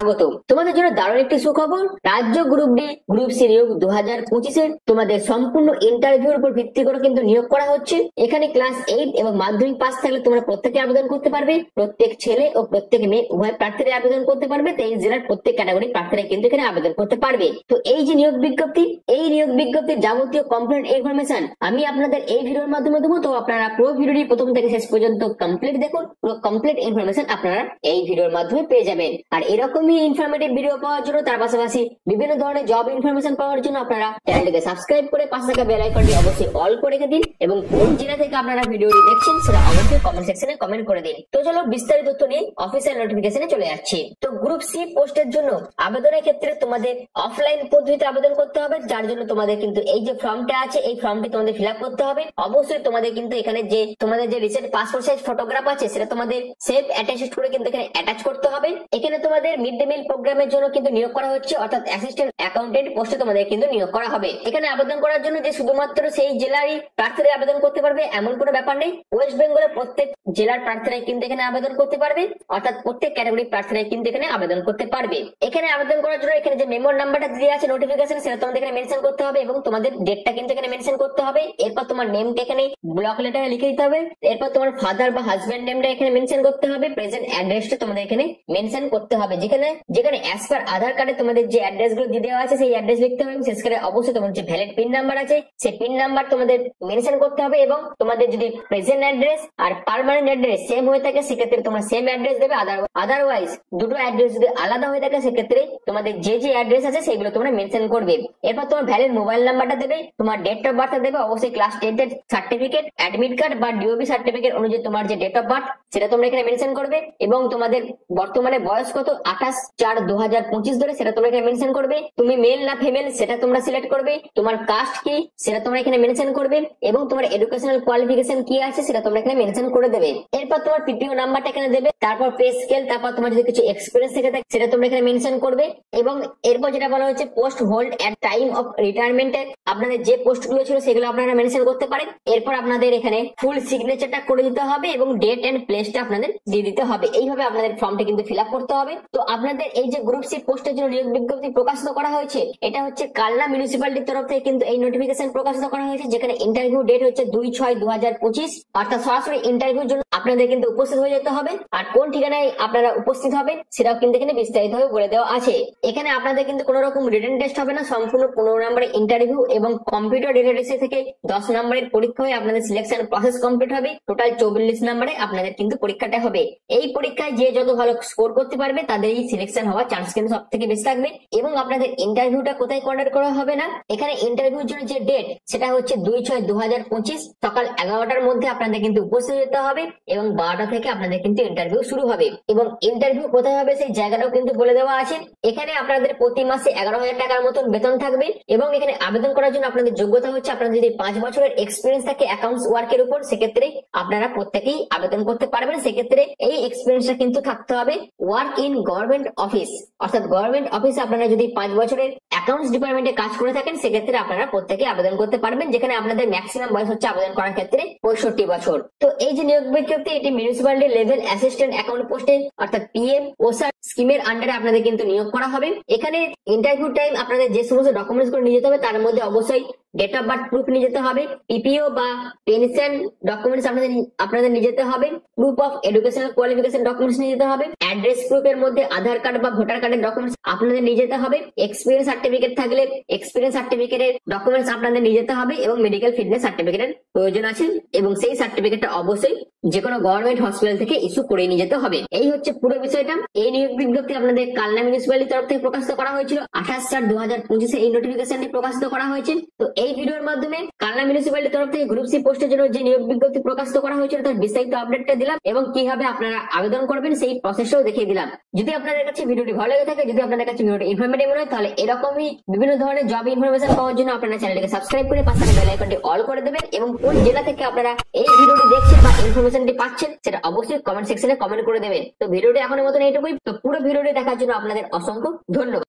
স্বাগত। তোমাদের জন্য দারুণ একটি সুখবর, রাজ্য গ্রুপ ডি গ্রুপ সি নিয়োগ 2025-এর তোমাদের সম্পূর্ণ ইন্টারভিউর উপর ভিত্তি করে কিন্তু নিয়োগ করা হচ্ছে। এখানে ক্লাস 8 এবং মাধ্যমিক পাস থাকলে তোমরা প্রত্যেকে আবেদন করতে পারবে। প্রত্যেক ছেলে ও প্রত্যেক মেয়ে উভয় প্রার্থীরা আবেদন করতে পারবে। তো এই জেলার প্রত্যেক ক্যাটাগরি প্রার্থীরা কিন্তু এখানে আবেদন করতে পারবে। তো এই যে নিয়োগ বিজ্ঞপ্তি, এই নিয়োগ বিজ্ঞপ্তির যাবতীয় কমপ্লিট ইনফরমেশন আমি আপনাদের এই ভিডিওর মাধ্যমে দেবো। তো আপনারা পুরো ভিডিওটি প্রথম থেকে শেষ পর্যন্ত কমপ্লিট দেখুন। পুরো কমপ্লিট ইনফরমেশন আপনারা এই ভিডিওর মাধ্যমে পেয়ে যাবেন। আর এরকমই ইনফরমেটিভ ভিডিও পাওয়ার জন্য, তার পাশাপাশি বিভিন্ন ধরনের জব ইনফরমেশন পাওয়ার জন্য আপনারা চ্যানেলটিকে সাবস্ক্রাইব করে পাশে থাকা বেল আইকনটি অবশ্যই অল করে রেখে দিন এবং কোন জেলা থেকে আপনারা ভিডিওটি দেখছেন সেটা অবশ্যই কমেন্ট সেকশনে কমেন্ট করে দিন। তো চলো বিস্তারিত তথ্য নিয়ে অফিসিয়াল নোটিফিকেশনে চলে যাচ্ছি। তো গ্রুপ সি পোস্টের জন্য আবেদনের ক্ষেত্রে তোমাদের অফলাইন পদ্ধতিতে আবেদন করতে হবে, যার জন্য তোমাদের কিন্তু এই যে ফর্মটা আছে এই ফর্মটি তোমাদের ফিল আপ করতে হবে। অবশ্যই তোমাদের কিন্তু এখানে যে তোমাদের যে রিসেন্ট পাসপোর্ট সাইজ ফটোগ্রাফ আছে সেটা তোমাদের সেভ অ্যাটাচড করে কিন্তু এখানে অ্যাটাচ করতে হবে। এখানে তোমাদের মিড ডে মিল প্রোগ্রামের জন্য কিন্তু নিয়োগ করা হচ্ছে, অর্থাৎ অ্যাসিস্ট্যান্ট অ্যাকাউন্টেন্ট পোস্টে তোমাদের কিন্তু নিয়োগ করা হবে। এখানে আবেদন করার জন্য যে শুধুমাত্র সেই জেলারই প্রার্থীরা আবেদন করতে পারবে এমন কোনো ব্যাপার নেই। ওয়েস্ট বেঙ্গলের প্রত্যেক জেলার প্রার্থীরাই কিন্তু এখানে আবেদন করতে পারবে, অর্থাৎ প্রত্যেক ক্যাটাগরি প্রার্থীরাই কিন্তু এখানে আবেদন করতে পারবে। এখানে আবেদন করার জন্য এখানে যে মেমোর নাম্বারটা দেওয়া আছে নোটিফিকেশন সেটা তোমাদের এখানে মেনশন করতে হবে এবং তোমাদের ডেটটা কিন্তু এখানে মেনশন করতে হবে। এরপর তোমার নেমটা এখানে ব্লক লেটারে লিখে দিতে হবে। এরপর তোমার ফাদার বা হাজবেন্ড নেমটা এখানে মেনশন করতে হবে। প্রেজেন্ট অ্যাড্রেসটা তোমাদের এখানে মেনশন করতে হবে, যেখানে যেখানে অ্যাজ পার আধার কার্ডে তোমাদের যে অ্যাড্রেস গুলো দিয়ে দেওয়া আছে সেই অ্যাড্রেস লিখতে হবে। বিশেষ করে অবশ্যই তোমার যে ভ্যালিড পিন নাম্বার আছে সেই পিন নাম্বার তোমাদের মেনশন করতে হবে এবং তোমাদের যদি প্রেজেন্ট অ্যাড্রেস আর পার্মানেন্ট অ্যাড্রেস সেম হয়ে থাকে সেক্ষেত্রে তোমরা সেম অ্যাড্রেস দেবে। আদারওয়াইজ দুটো অ্যাড্রেস যদি আলাদা হয়ে থাকে সেক্ষেত্রে তোমাদের যে যে অ্যাড্রেস আছে সেগুলো তোমরা মেনশন করবে। এরপর তোমার ভ্যালিড মোবাইল নাম্বারটা দেবে, তোমার ডেট অফ বার্থ দেবে, অবশ্যই ক্লাস 10 এর সার্টিফিকেট, অ্যাডমিট কার্ড বা ডিওবি সার্টিফিকেট অনুযায়ী তোমার যে ডেট অফ বার্থ সেটা তোমরা এখানে মেনশন করবে এবং তোমাদের বর্তমানে বয়স কত 28/4/2025 ধরে সেটা তোমরা এখানে মেনশন করবে। তুমি মেল না ফিমেল সেটা তোমরা সিলেক্ট করবে। তোমার কাস্ট কি সেটা তোমরা এখানে মেনশন করবে এবং তোমার এডুকেশনাল কোয়ালিফিকেশন কি আছে সেটা তোমরা এখানে মেনশন করে দেবে। এরপর তোমার পিপিও নাম্বারটা এখানে দেবে, তারপর পে স্কেল, তারপর তোমার যদি কিছু এক্সপিরিয়েন্স থেকে থাকে সেটা তোমরা এখানে মেনশন করবে এবং এরপর যেটা বলা হচ্ছে post hold at time of রিটায়ারমেন্টে আপনাদের যে পোস্ট গুলো ছিল সেগুলো আপনারা মেনশন করতে পারেন। এরপর আপনাদের এখানে ফুল সিগনেচারটা করে দিতে হবে এবং ডেট এন্ড প্লেসটা আপনাদের দিয়ে দিতে হবে। এইভাবে আপনাদের ফর্মটা কিন্তু ফিল আপ করতে হবে। তো আপনাদের এই যে গ্রুপ সি পোস্টের জন্য নিয়োগ বিজ্ঞপ্তি প্রকাশিত করা হয়েছে, এটা হচ্ছে কালনা মিউনিসিপ্যালিটির তরফ থেকে কিন্তু এই নোটিফিকেশন প্রকাশিত করা হয়েছে, যেখানে ইন্টারভিউ ডেট হচ্ছে 2/6/2025, অর্থাৎ সরাসরি ইন্টারভিউর জন্য আপনাদের কিন্তু উপস্থিত হয়ে যেতে হবে। আর কোন ঠিকানায় আপনারা উপস্থিত হবেন সেটাও কিন্তু এখানে বিস্তারিতভাবে বলে দেওয়া আছে। এখানে আপনাদের কিন্তু কোনো রকম রিটেন টেস্ট হবে না, সম্পূর্ণ 15 নম্বরের ইন্টারভিউ এবং কম্পিউটার লিটারেসি থেকে 10 নম্বরের পরীক্ষা হয়ে আপনাদের সিলেকশন প্রসেস কমপ্লিট হবে। টোটাল 44 নম্বরে আপনাদের কিন্তু পরীক্ষাটা হবে। এই পরীক্ষায় যে যত ভালো স্কোর করতে পারবে তাদেরই সিলেকশন হওয়ার চান্স কিন্তু সব থেকে বেশি থাকবে। এবং আপনাদের ইন্টারভিউটা কোথায় কন্ডাক্ট করা হবে না, এখানে ইন্টারভিউর জন্য যে ডেট সেটা হচ্ছে 2/6/2025 সকাল 11টার মধ্যে আপনাদের কিন্তু উপস্থিত যেতে হবে এবং 12টা থেকে আপনাদের কিন্তু ইন্টারভিউ শুরু হবে। এবং ইন্টারভিউ কোথায় হবে সেই জায়গাটাও কিন্তু বলে দেওয়া আছে। এখানে আপনাদের প্রতি মাসে 11,000 টাকার মতন বেতন থাকবে এবং এখানে আবেদন করার জন্য আপনাদের যোগ্যতা হচ্ছে আপনাদের যদি 5 বছরের এক্সপিরিয়েন্স থাকে অ্যাকাউন্টস ওয়ার্কের উপর সেক্ষেত্রে আপনারা প্রত্যেকেই আবেদন করতে পারবেন। সেক্ষেত্রে এই এক্সপিরিয়েন্সটা কিন্তু থাকতে হবে ওয়ার্ক ইন গভর্নমেন্ট অফিস, অর্থাৎ গভর্নমেন্ট অফিসে আপনারা যদি 5 বছরের অ্যাকাউন্টস ডিপার্টমেন্টে কাজ করে থাকেন সেক্ষেত্রে আপনারা প্রত্যেকে আবেদন করতে পারবেন, যেখানে আপনাদের ম্যাক্সিমাম বয়স হচ্ছে আবেদন করার ক্ষেত্রে 65 বছর। তো এই যে নিয়োগ বিজ্ঞপ্তি এটি মিউনিসিপ্যালিটি লেভেল অ্যাসিস্ট্যান্ট অ্যাকাউন্ট পোস্টে অর্থাৎ পিএম ওসার স্কিমের আন্ডারে আপনাদের কিন্তু নিয়োগ করা হবে। এখানে ইন্টারভিউ টাইম আপনাদের যে সমস্ত ডকুমেন্টস গুলো নিয়ে যেতে হবে তার মধ্যে অবশ্যই ডেট অফ বার্থ প্রুফ নিয়ে যেতে হবে, পিপিও বা পেনশন ডকুমেন্টস আপনাদের নিয়ে যেতে হবে, proof of educational qualification documents নিয়ে যেতে হবে, অ্যাড্রেস প্রুফের মধ্যে আধার কার্ড বা ভোটার কার্ডের ডকুমেন্টস আপনাদের নিয়ে যেতে হবে, এক্সপিরিয়েন্স সার্টিফিকেট থাকলে এক্সপিরিয়েন্স সার্টিফিকেটের ডকুমেন্টস আপনাদের নিয়ে যেতে হবে এবং মেডিকেল ফিটনেস সার্টিফিকেটের প্রয়োজন আছে এবং সেই সার্টিফিকেটটা অবশ্যই যে কোনো গভর্নমেন্ট হসপিটাল থেকে ইস্যু করে নিয়ে যেতে হবে। এই হচ্ছে পুরো বিষয়টা। এই নিয়োগ বিজ্ঞপ্তি আপনাদের কালনা মিউনিসিপ্যালিটির তরফ থেকে প্রকাশিত করা হয়েছিল 28/4/2025 এই নোটিফিকেশনটি প্রকাশিত করা হয়েছে। তো এই ভিডিওর মাধ্যমে কালনা মিউনিসিপ্যালিটির তরফ থেকে গ্রুপ সি পোস্টের জন্য যে নিয়োগ বিজ্ঞপ্তি প্রকাশিত করা হয়েছিল তার বিস্তারিত আপডেটটা দিলাম এবং কিভাবে আপনারা আবেদন করবেন সেই প্রসেসটাও দেখিয়ে দিলাম। যদি আপনাদের কাছে ভিডিওটি ভালো লেগে থাকে, যদি আপনাদের কাছে ভিডিওটি ইনফরমেটিভ মনে হয়, তাহলে এরকমই বিভিন্ন ধরনের জব ইনফরমেশন পাওয়ার জন্য আপনারা চ্যানেলটিকে সাবস্ক্রাইব করে পাশে বেল আইকনটি অল করে দেবেন এবং কোন জেলা থেকে আপনারা এই ভিডিওটি দেখছেন বা ইনফরমেশনটি পাচ্ছেন সেটা অবশ্যই কমেন্ট সেকশনে কমেন্ট করে দেবেন। তো ভিডিওটি এখনের মতন এইটুকুই। তো পুরো ভিডিওটি দেখার জন্য আপনাদের অসংখ্য ধন্যবাদ।